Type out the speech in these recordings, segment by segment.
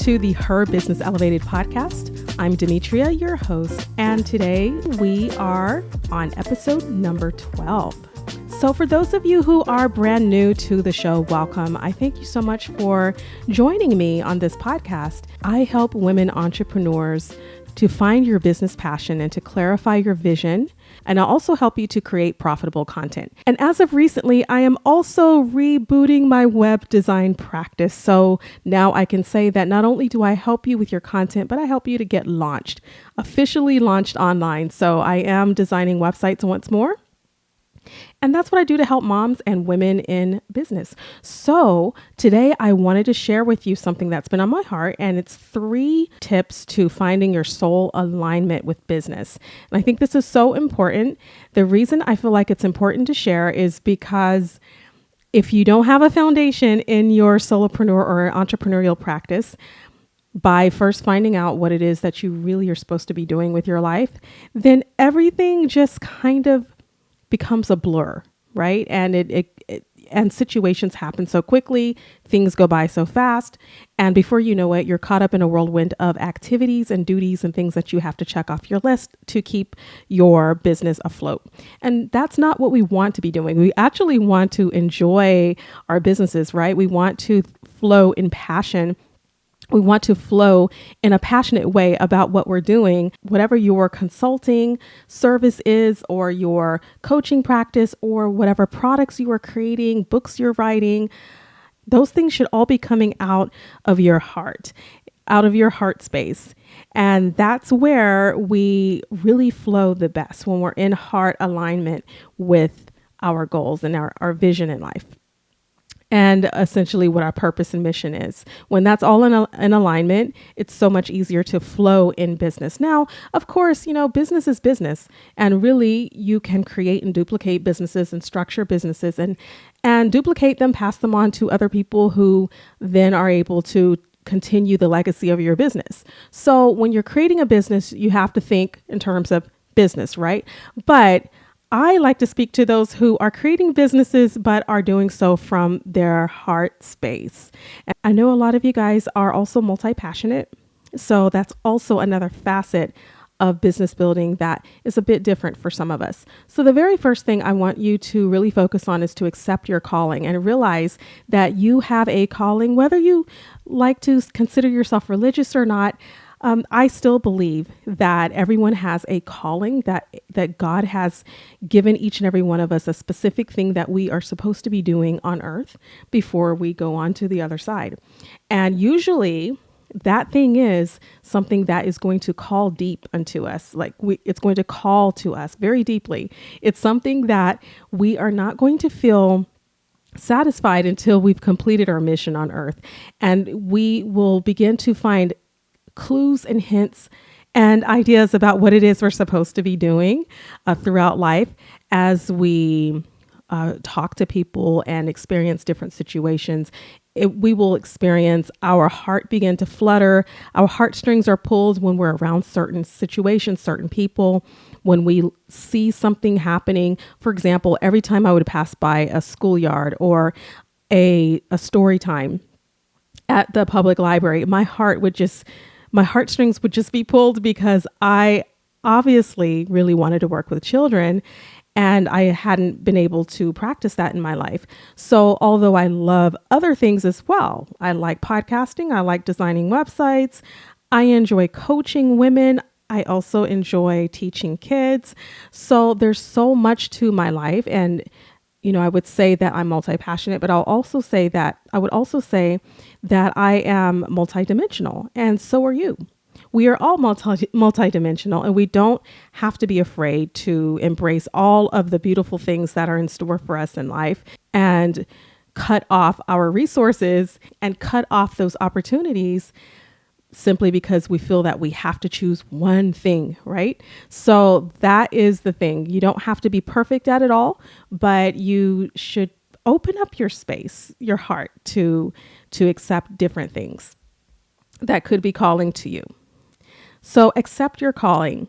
to the Her Business Elevated podcast. I'm Demetria, your host, and today we are on episode number 12. So for those of you who are brand new to the show, welcome. I thank you so much for joining me on this podcast. I help women entrepreneurs to find your business passion and to clarify your vision. And I'll also help you to create profitable content. And as of recently, I am also rebooting my web design practice. So now I can say that not only do I help you with your content, but I help you to get launched, officially launched online. So I am designing websites once more. And that's what I do to help moms and women in business. So today I wanted to share with you something that's been on my heart, and it's 3 tips to finding your soul alignment with business. And I think this is so important. The reason I feel like it's important to share is because if you don't have a foundation in your solopreneur or entrepreneurial practice, by first finding out what it is that you really are supposed to be doing with your life, then everything just kind of becomes a blur, right? And and situations happen so quickly, things go by so fast, and before you know it, you're caught up in a whirlwind of activities and duties and things that you have to check off your list to keep your business afloat. And that's not what we want to be doing. We actually want to enjoy our businesses, right? We want to flow in passion. We want to flow in a passionate way about what we're doing, whatever your consulting service is, or your coaching practice, or whatever products you are creating, books you're writing. Those things should all be coming out of your heart space. And that's where we really flow the best, when we're in heart alignment with our goals and our vision in life. And essentially what our purpose and mission is. When that's all in alignment, it's so much easier to flow in business. Now, of course, business is business, and really you can create and duplicate businesses and structure businesses and duplicate them, pass them on to other people who then are able to continue the legacy of your business. So when you're creating a business, you have to think in terms of business, right? But I like to speak to those who are creating businesses, but are doing so from their heart space. And I know a lot of you guys are also multi-passionate. So that's also another facet of business building that is a bit different for some of us. So the very first thing I want you to really focus on is to accept your calling and realize that you have a calling, whether you like to consider yourself religious or not. I still believe that everyone has a calling, that God has given each and every one of us a specific thing that we are supposed to be doing on earth before we go on to the other side. And that thing is something that is going to call deep unto us. It's going to call to us very deeply. It's something that we are not going to feel satisfied until we've completed our mission on earth. And we will begin to find clues and hints and ideas about what it is we're supposed to be doing throughout life as we talk to people and experience different situations. We will experience our heart begin to flutter. Our heartstrings are pulled when we're around certain situations, certain people, when we see something happening. For example, every time I would pass by a schoolyard or a story time at the public library, my heartstrings would just be pulled, because I obviously really wanted to work with children, and I hadn't been able to practice that in my life. So although I love other things as well, I like podcasting, I like designing websites, I enjoy coaching women, I also enjoy teaching kids. So there's so much to my life, and I would say that I'm multi-passionate, but I would also say that I am multidimensional, and so are you. We are all multidimensional, and we don't have to be afraid to embrace all of the beautiful things that are in store for us in life and cut off our resources and cut off those opportunities simply because we feel that we have to choose one thing, right? So that is the thing. You don't have to be perfect at it all, but you should open up your space, your heart to accept different things that could be calling to you. So accept your calling.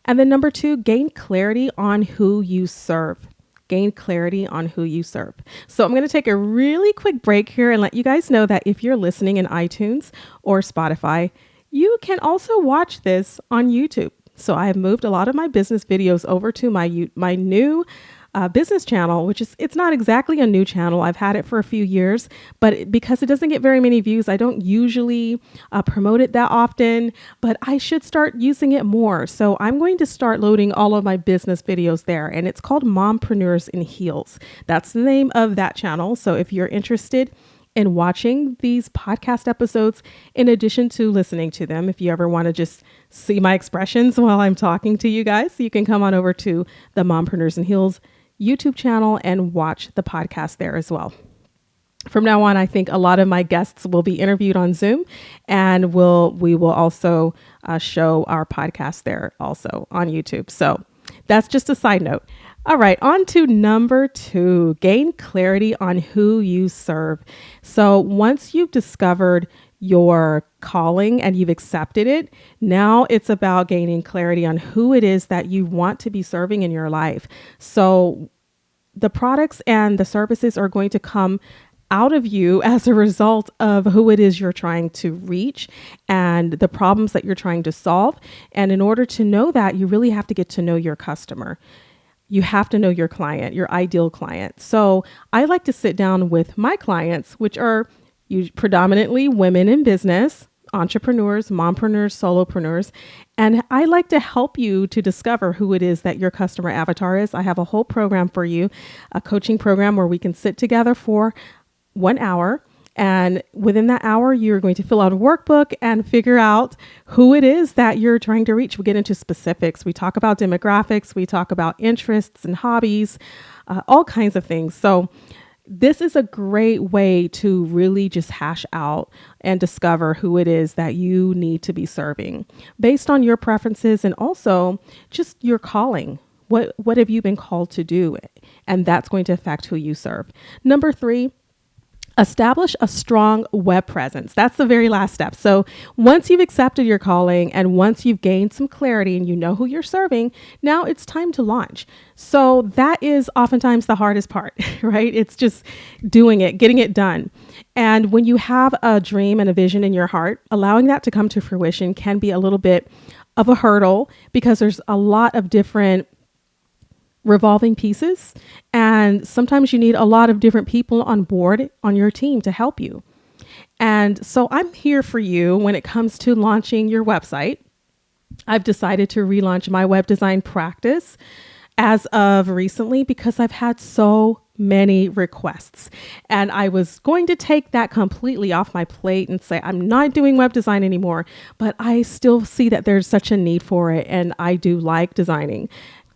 And then number 2, gain clarity on who you serve. gain clarity on who you serve. So I'm going to take a really quick break here and let you guys know that if you're listening in iTunes or Spotify, you can also watch this on YouTube. So I have moved a lot of my business videos over to my new business channel, which is, it's not exactly a new channel. I've had it for a few years, but because it doesn't get very many views, I don't usually promote it that often, but I should start using it more. So I'm going to start loading all of my business videos there, and it's called Mompreneurs in Heels. That's the name of that channel. So if you're interested in watching these podcast episodes, in addition to listening to them, if you ever want to just see my expressions while I'm talking to you guys, you can come on over to the Mompreneurs in Heels YouTube channel and watch the podcast there as well. From now on, I think a lot of my guests will be interviewed on Zoom, and we will also show our podcast there also on YouTube. So that's just a side note. All right, on to number 2, gain clarity on who you serve. So once you've discovered your calling and you've accepted it, now it's about gaining clarity on who it is that you want to be serving in your life. So the products and the services are going to come out of you as a result of who it is you're trying to reach and the problems that you're trying to solve. And in order to know that, you really have to get to know your customer. You have to know your client, your ideal client. So I like to sit down with my clients, which are predominantly women in business, entrepreneurs, mompreneurs, solopreneurs. And I like to help you to discover who it is that your customer avatar is. I have a whole program for you, a coaching program where we can sit together for 1 hour. And within that hour, you're going to fill out a workbook and figure out who it is that you're trying to reach. We get into specifics. We talk about demographics. We talk about interests and hobbies, all kinds of things. So this is a great way to really just hash out and discover who it is that you need to be serving based on your preferences and also just your calling. What have you been called to do? And that's going to affect who you serve. Number 3, establish a strong web presence. That's the very last step. So once you've accepted your calling and once you've gained some clarity and you know who you're serving, now it's time to launch. So that is oftentimes the hardest part, right? It's just doing it, getting it done. And when you have a dream and a vision in your heart, allowing that to come to fruition can be a little bit of a hurdle because there's a lot of different revolving pieces. And sometimes you need a lot of different people on board on your team to help you. And so I'm here for you when it comes to launching your website. I've decided to relaunch my web design practice as of recently because I've had so many requests. And I was going to take that completely off my plate and say, I'm not doing web design anymore, but I still see that there's such a need for it. And I do like designing.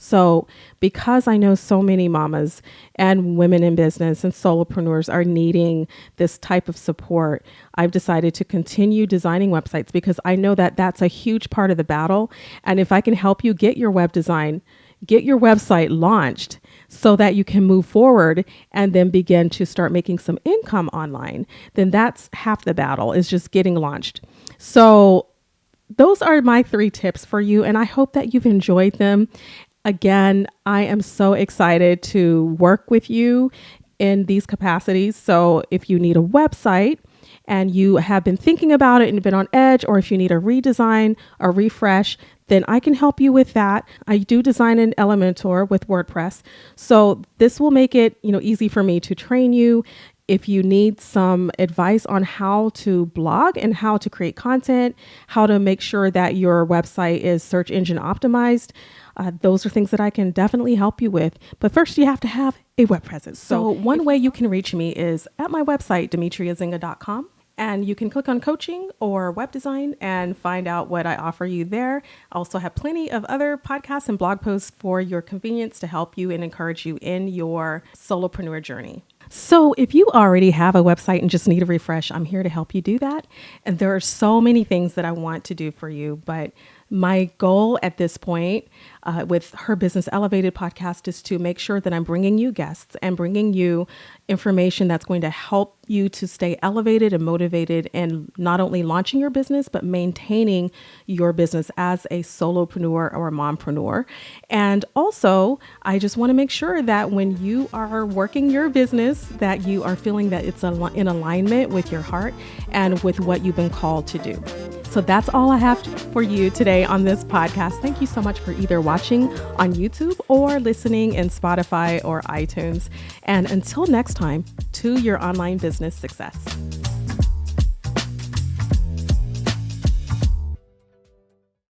So because I know so many mamas and women in business and solopreneurs are needing this type of support, I've decided to continue designing websites because I know that that's a huge part of the battle. And if I can help you get your web design, get your website launched so that you can move forward and then begin to start making some income online, then that's half the battle, is just getting launched. So those are my 3 tips for you. And I hope that you've enjoyed them. Again, I am so excited to work with you in these capacities. So if you need a website and you have been thinking about it and been on edge, or if you need a redesign or refresh, then I can help you with that. I do design in Elementor with WordPress. So this will make it, easy for me to train you. If you need some advice on how to blog and how to create content, how to make sure that your website is search engine optimized, those are things that I can definitely help you with. But first, you have to have a web presence. So one way you can reach me is at my website, demetriazinga.com. And you can click on coaching or web design and find out what I offer you there. I also have plenty of other podcasts and blog posts for your convenience to help you and encourage you in your solopreneur journey. So if you already have a website and just need a refresh, I'm here to help you do that. And there are so many things that I want to do for you, but My goal at this point with Her Business Elevated podcast is to make sure that I'm bringing you guests and bringing you information that's going to help you to stay elevated and motivated in not only launching your business, but maintaining your business as a solopreneur or a mompreneur. And also, I just want to make sure that when you are working your business, that you are feeling that it's in alignment with your heart and with what you've been called to do. So that's all I have for you today on this podcast. Thank you so much for either watching on YouTube or listening in Spotify or iTunes. And until next time, to your online business success.